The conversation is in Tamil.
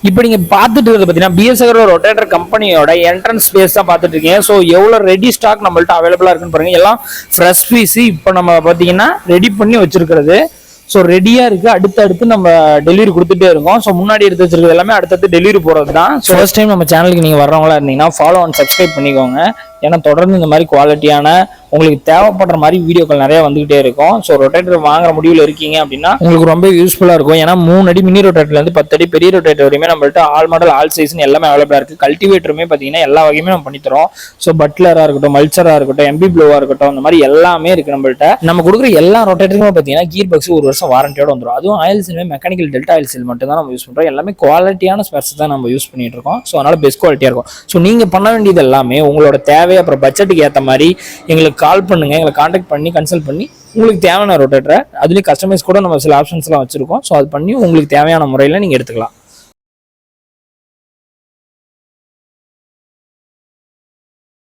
இப்போ நீங்க பார்த்துட்டு இருக்கிறது பார்த்தீங்கன்னா பிஎஸ்ஆர் ரொட்டேட்டர் கம்பெனியோட என்ட்ரன்ஸ் ஸ்பேஸ் தான் பார்த்துட்டு இருக்கீங்க. ஸோ எவ்வளோ ரெடி ஸ்டாக் நம்மள்ட்ட அவைலபிளா இருக்குன்னு பாருங்க. எல்லாம் ஃப்ரெஷ் பீஸ் இப்போ நம்ம பார்த்தீங்கன்னா ரெடி பண்ணி வச்சிருக்கிறது. ஸோ ரெடியா இருக்கு, அடுத்தடுத்து நம்ம டெலிவரி கொடுத்துட்டே இருக்கோம். ஸோ முன்னாடி எடுத்து வச்சிருக்கிறது எல்லாமே அடுத்தடுத்து டெலிவரி போறது தான். ஸோ ஃபர்ஸ்ட் டைம் நம்ம சேனலுக்கு நீங்க வர்றவங்களா இருந்தீங்கன்னா ஃபாலோ அண்ட் சப்ஸ்கிரைப் பண்ணிக்கோங்க. ஏன்னா தொடர்ந்து இந்த மாதிரி குவாலிட்டியான உங்களுக்கு தேவைப்படுற மாதிரி வீடியோக்கள் நிறைய வந்துகிட்டே இருக்கும். ஸோ ரொட்டேட்டர் வாங்குற முடிவில் இருக்கீங்க அப்படின்னா உங்களுக்கு ரொம்ப யூஸ்ஃபுல்லா இருக்கும். ஏன்னா 3 அடி மினி ரொட்டேட்டர்ல இருந்து 10 அடி பெரிய ரொட்டேட்டர் வரையுமே நம்மள்ட்ட ஆல் மாடல் ஆல் சைஸ்னு எல்லாமே அவைலபிளா இருக்கு. கல்டிவேட்டருமே பார்த்தீங்கன்னா எல்லா வகையுமே நம்ம பண்ணி தரோம். ஸோ பட்லரா இருக்கட்டும், மல்ச்சரா இருக்கட்டும், எம்பி ப்ளோவா இருக்கட்டும், இந்த மாதிரி எல்லாமே இருக்கு நம்மள்ட்ட. நம்ம கொடுக்குற எல்லா ரொட்டேட்டருமே பார்த்தீங்கன்னா கீர் பாக்ஸ் 1 வருஷம் வாரண்டியோட வந்துடும். அதுவும் oil seal mechanical delta oil seal மட்டும் தான் நம்ம யூஸ் பண்றோம். எல்லாமே குவாலிட்டியான ஸ்பேர்ஸ் தான் நம்ம யூஸ் பண்ணிட்டு இருக்கோம். ஸோ அதனால பெஸ்ட் குவாலிட்டியா இருக்கும். ஸோ நீங்க பண்ண வேண்டியது எல்லாமே உங்களோட தேவை அப்புறம் பட்ஜெட்டுக்கு ஏற்ற மாதிரி எங்களுக்கு கால் பண்ணுங்க, எங்களை கான்டாக்ட் பண்ணி கன்சல்ட் பண்ணி உங்களுக்கு தேவையான ரொட்டேட்டரை அதுலேயும் கஸ்டமைஸ் கூட நம்ம சில ஆப்ஷன்ஸ்லாம் வச்சிருக்கோம். ஸோ அது பண்ணி உங்களுக்கு தேவையான முறையில் நீங்கள் எடுத்துக்கலாம்.